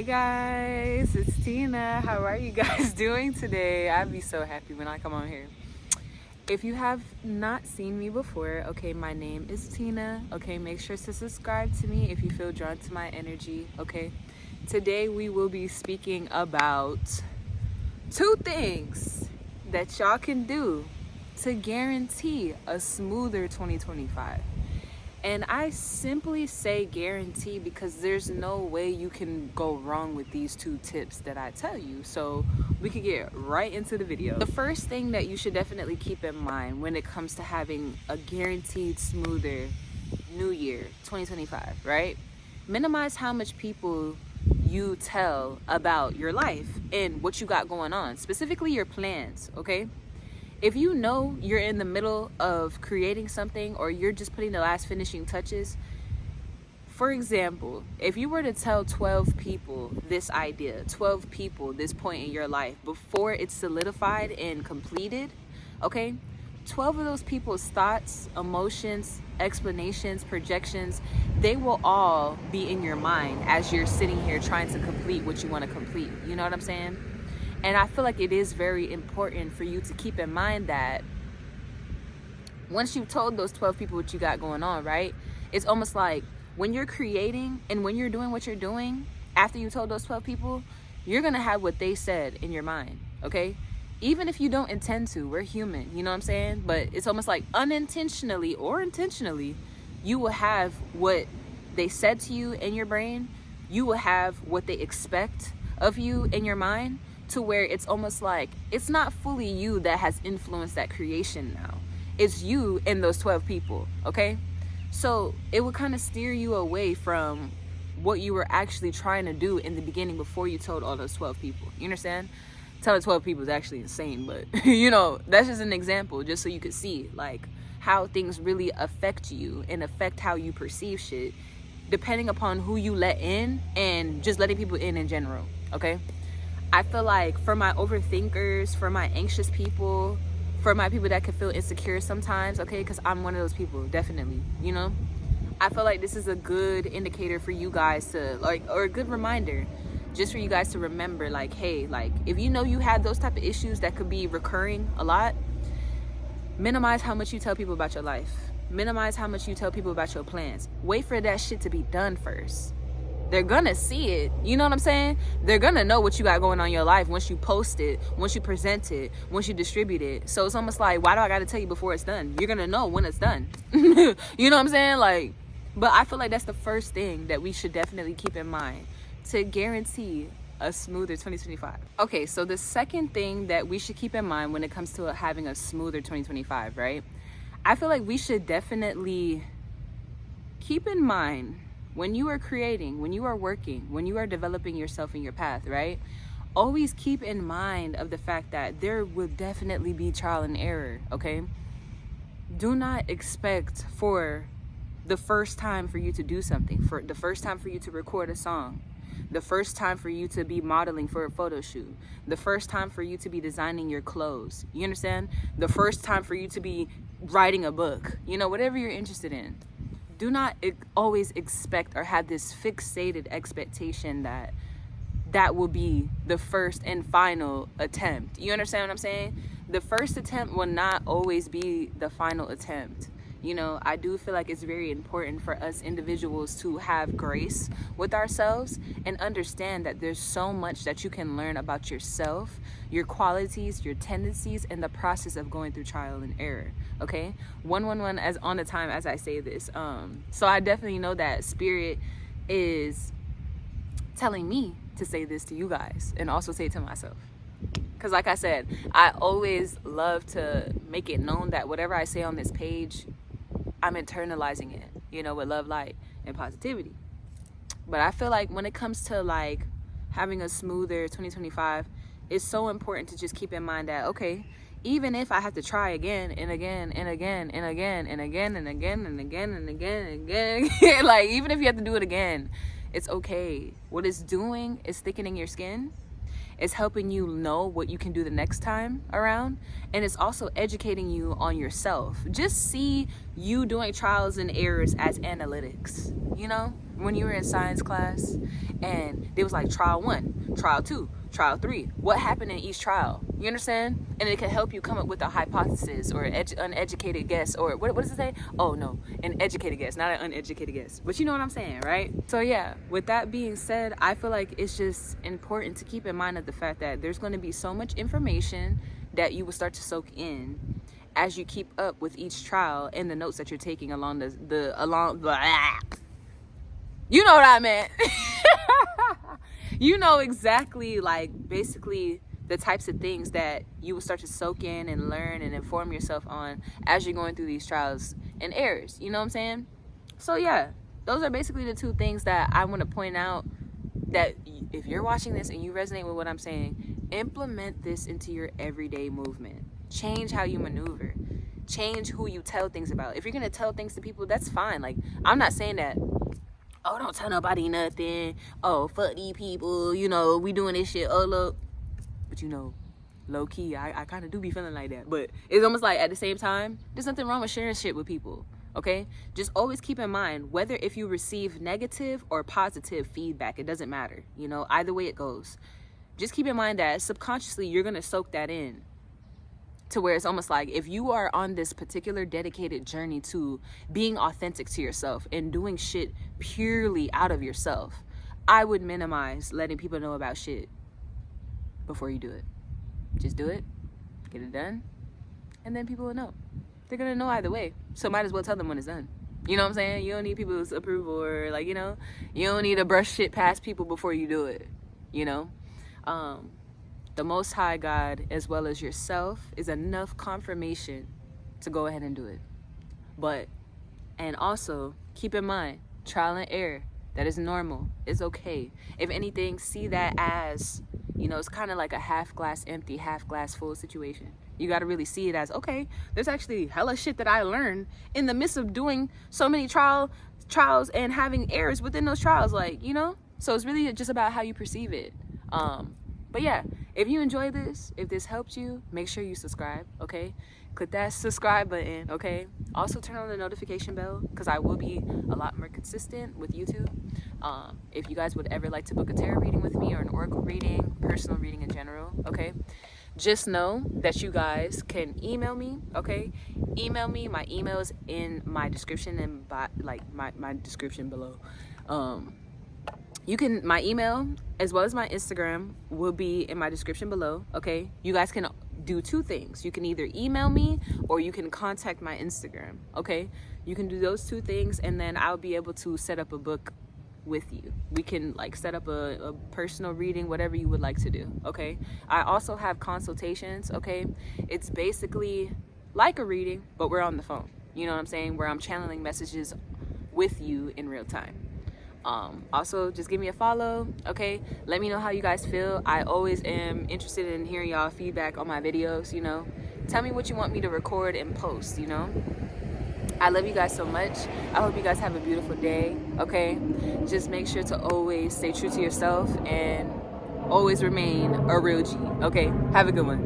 guys, it's Tina. How are you guys doing today? I'd be so happy when I come on here. If you have not seen me before, okay, my name is Tina. Okay, make sure to subscribe to me if you feel drawn to my energy. Okay, today we will be speaking about 2 things that y'all can do to guarantee a smoother 2025. And I simply say guarantee because there's no way you can go wrong with these 2 tips that I tell you. So we could get right into the video. The first thing that you should definitely keep in mind when it comes to having a guaranteed smoother new year 2025, right? Minimize how much people you tell about your life and what you got going on, specifically your plans, okay? If you know you're in the middle of creating something or you're just putting the last finishing touches, for example, if you were to tell 12 people this idea, 12 people this point in your life before it's solidified and completed, okay, 12 of those people's thoughts, emotions, explanations, projections, they will all be in your mind as you're sitting here trying to complete what you want to complete. You know what I'm saying? And I feel like it is very important for you to keep in mind that once you've told those 12 people what you got going on, right? It's almost like when you're creating and when you're doing what you're doing, after you told those 12 people, you're going to have what they said in your mind, okay? Even if you don't intend to, we're human, you know what I'm saying? But it's almost like unintentionally or intentionally, you will have what they said to you in your brain. You will have what they expect of you in your mind, to where it's almost like it's not fully you that has influenced that creation now. It's you and those 12 people, okay? So it will kind of steer you away from what you were actually trying to do in the beginning before you told all those 12 people. You understand? Telling 12 people is actually insane, but you know, that's just an example, just so you could see like how things really affect you and affect how you perceive shit, depending upon who you let in and just letting people in general, okay? I feel like for my overthinkers, for my anxious people, for my people that can feel insecure sometimes, okay, because I'm one of those people, definitely, you know, I feel like this is a good indicator for you guys to like, or a good reminder just for you guys to remember, like, hey, like if you know you have those type of issues that could be recurring a lot, minimize how much you tell people about your life. Minimize how much you tell people about your plans. Wait for that shit to be done first. They're gonna see it, you know what I'm saying? They're gonna know what you got going on in your life once you post it, once you present it, once you distribute it. So it's almost like, why do I gotta tell you before it's done? You're gonna know when it's done. You know what I'm saying? Like, but I feel like that's the first thing that we should definitely keep in mind to guarantee a smoother 2025. Okay, so the second thing that we should keep in mind when it comes to having a smoother 2025, right? I feel like we should definitely keep in mind when you are creating, when you are working, when you are developing yourself in your path, right? Always keep in mind of the fact that there will definitely be trial and error, okay? Do not expect for the first time for you to do something, for the first time for you to record a song, the first time for you to be modeling for a photo shoot, the first time for you to be designing your clothes, you understand? The first time for you to be writing a book, you know, whatever you're interested in. Do not always expect or have this fixated expectation that that will be the first and final attempt. You understand what I'm saying? The first attempt will not always be the final attempt. You know, I do feel like it's very important for us individuals to have grace with ourselves and understand that there's so much that you can learn about yourself, your qualities, your tendencies, and the process of going through trial and error. Okay, 111 as on the time as I say this. So I definitely know that Spirit is telling me to say this to you guys and also say it to myself. Because like I said, I always love to make it known that whatever I say on this page, I'm internalizing it, you know, with love, light, and positivity. But I feel like when it comes to like having a smoother 2025, it's so important to just keep in mind that, okay, even if I have to try again and again and again and again and again and again and again and again and again, like even if you have to do it again, it's okay. What it's doing is thickening your skin. It's helping you know what you can do the next time around. And it's also educating you on yourself. Just see you doing trials and errors as analytics. You know, when you were in science class and it was like trial 1, trial 2, trial 3. What happened in each trial? You understand? And it can help you come up with a hypothesis or uneducated guess, or what does it say? Oh no, an educated guess, not an uneducated guess. But you know what I'm saying, right? So yeah, with that being said, I feel like it's just important to keep in mind of the fact that there's going to be so much information that you will start to soak in as you keep up with each trial and the notes that you're taking along you know what I meant. You know exactly, like, basically the types of things that you will start to soak in and learn and inform yourself on as you're going through these trials and errors. You know what I'm saying? So yeah, those are basically the 2 things that I want to point out, that if you're watching this and you resonate with what I'm saying, implement this into your everyday movement. Change how you maneuver. Change who you tell things about. If you're going to tell things to people, that's fine. Like, I'm not saying that, oh, don't tell nobody nothing. Oh, fuck these people. You know, we doing this shit. Oh, look. But you know, low key, I kind of do be feeling like that. But it's almost like at the same time, there's nothing wrong with sharing shit with people. Okay? Just always keep in mind, whether if you receive negative or positive feedback, it doesn't matter. You know, either way it goes. Just keep in mind that subconsciously you're going to soak that in. To where it's almost like if you are on this particular dedicated journey to being authentic to yourself and doing shit purely out of yourself, I would minimize letting people know about shit before you do it. Just do it, get it done, and then people will know. They're gonna know either way, so might as well tell them when it's done. You know what I'm saying? You don't need people's approval, or like, you know, you don't need to brush shit past people before you do it. You know, the Most High God, as well as yourself, is enough confirmation to go ahead and do it. But, and also, keep in mind, trial and error, that is normal. It's okay. If anything, see that as, you know, it's kind of like a half glass empty, half glass full situation. You got to really see it as, okay, there's actually hella shit that I learned in the midst of doing so many trials and having errors within those trials, like, you know? So it's really just about how you perceive it. But yeah, if you enjoy this, if this helped you, make sure you subscribe, okay? Click that subscribe button, okay? Also turn on the notification bell, because I will be a lot more consistent with YouTube. If you guys would ever like to book a tarot reading with me, or an oracle reading, personal reading in general, okay? Just know that you guys can email me, okay? Email me. My email is in my description and my description below. My email as well as my Instagram will be in my description below, okay? You guys can do 2 things. You can either email me or you can contact my Instagram, okay? You can do those 2 things, and then I'll be able to set up a book with you. We can like set up a personal reading, whatever you would like to do, okay? I also have consultations, okay? It's basically like a reading, but we're on the phone. You know what I'm saying? Where I'm channeling messages with you in real time. Also, just give me a follow, okay? Let me know how you guys feel. I always am interested in hearing y'all feedback on my videos, you know? Tell me what you want me to record and post, you know? I love you guys so much. I hope you guys have a beautiful day, okay? Just make sure to always stay true to yourself and always remain a real G, okay? Have a good one.